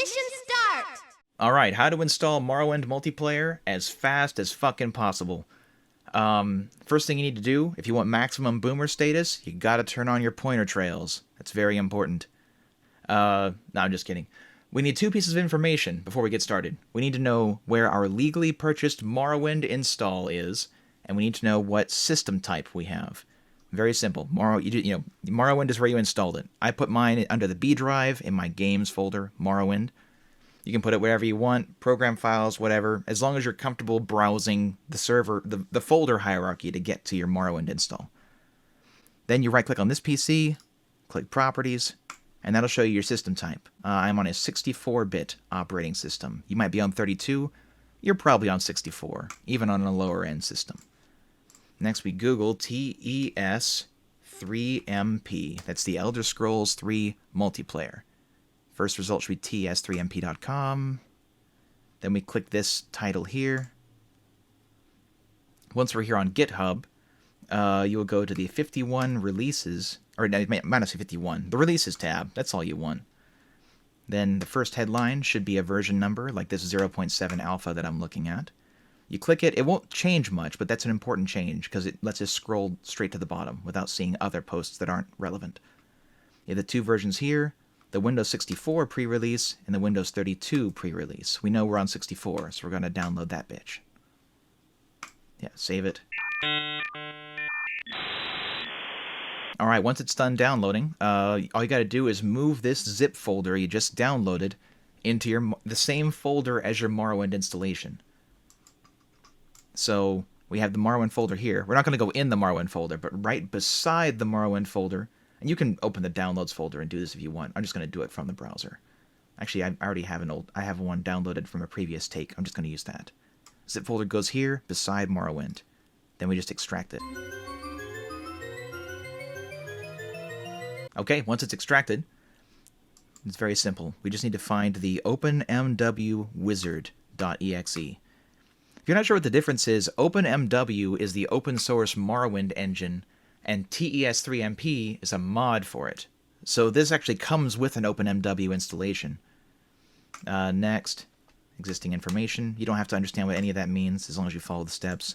Mission start! Alright, how to install Morrowind multiplayer as fast as fucking possible. First thing you need to do, if you want maximum boomer status, you gotta turn on your pointer trails. That's very important. No, I'm just kidding. We need two pieces of information before we get started. We need to know where our legally purchased Morrowind install is, and we need to know what system type we have. Very simple. Morrowind is where you installed it. I put mine under the B drive in my games folder, Morrowind. You can put it wherever you want, program files, whatever, as long as you're comfortable browsing the server, the folder hierarchy to get to your Morrowind install. Then you right-click on this PC, click Properties, and that'll show you your system type. I'm on a 64-bit operating system. You might be on 32. You're probably on 64, even on a lower-end system. Next, we Google TES3MP. That's the Elder Scrolls 3 multiplayer. First result should be ts3mp.com. Then we click this title here. Once we're here on GitHub, you will go to the 51 releases, or no, minus 51, the releases tab. That's all you want. Then the first headline should be a version number, like this 0.7 alpha that I'm looking at. You click it, it won't change much, but that's an important change because it lets us scroll straight to the bottom without seeing other posts that aren't relevant. You have the two versions here. The Windows 64 pre-release and the Windows 32 pre-release. We know we're on 64, so we're going to download that bitch. Yeah, save it. Alright, once it's done downloading, all you got to do is move this zip folder you just downloaded into the same folder as your Morrowind installation. So, we have the Morrowind folder here. We're not going to go in the Morrowind folder, but right beside the Morrowind folder. And you can open the downloads folder and do this if you want. I'm just going to do it from the browser. Actually, I already have I have one downloaded from a previous take. I'm just going to use that. Zip folder goes here beside Morrowind. Then we just extract it. Okay, once it's extracted, it's very simple. We just need to find the openmw-wizard.exe. If you're not sure what the difference is, OpenMW is the open source Morrowind engine, and TES3MP is a mod for it. So this actually comes with an OpenMW installation. Next, existing information. You don't have to understand what any of that means as long as you follow the steps.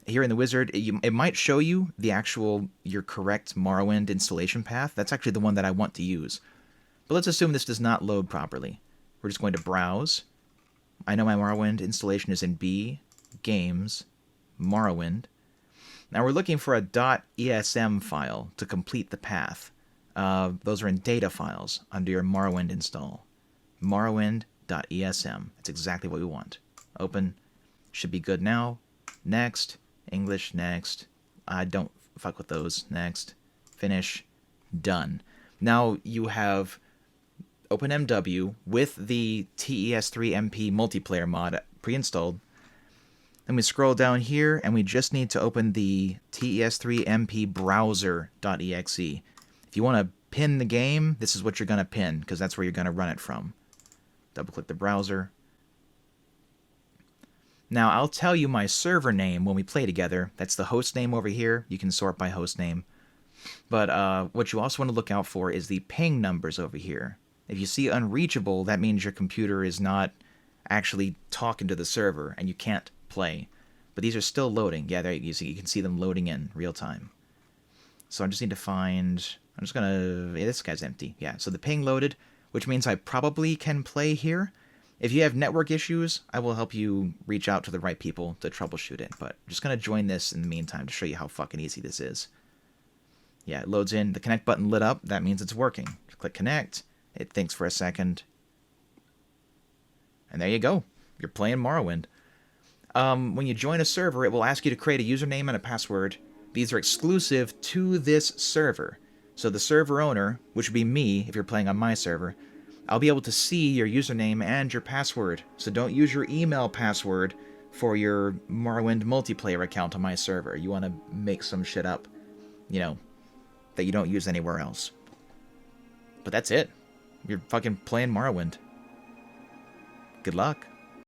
Here in the wizard, it might show you your correct Morrowind installation path. That's actually the one that I want to use. But let's assume this does not load properly. We're just going to browse. I know my Morrowind installation is in B, Games, Morrowind. Now we're looking for a .esm file to complete the path. Those are in data files under your Morrowind install. Morrowind.esm. That's exactly what we want. Open. Should be good now. Next. English. Next. I don't fuck with those. Next. Finish. Done. Now you have OpenMW with the TES3MP multiplayer mod pre-installed. Then we scroll down here, and we just need to open the TES3MP browser.exe. If you want to pin the game, this is what you're going to pin, because that's where you're going to run it from. Double-click the browser. Now, I'll tell you my server name when we play together. That's the host name over here. You can sort by host name. But what you also want to look out for is the ping numbers over here. If you see unreachable, that means your computer is not actually talking to the server, and you can't play. But these are still loading. Yeah, there you can see them loading in real time. So I just need to find... I'm just gonna... Yeah, this guy's empty. Yeah, so the ping loaded, which means I probably can play here. If you have network issues, I will help you reach out to the right people to troubleshoot it. But I'm just gonna join this in the meantime to show you how fucking easy this is. Yeah, it loads in. The connect button lit up. That means it's working. Click connect. It thinks for a second. And there you go. You're playing Morrowind. When you join a server, it will ask you to create a username and a password. These are exclusive to this server. So the server owner, which would be me if you're playing on my server, I'll be able to see your username and your password. So don't use your email password for your Morrowind multiplayer account on my server. You want to make some shit up, that you don't use anywhere else. But that's it. You're fucking playing Morrowind. Good luck.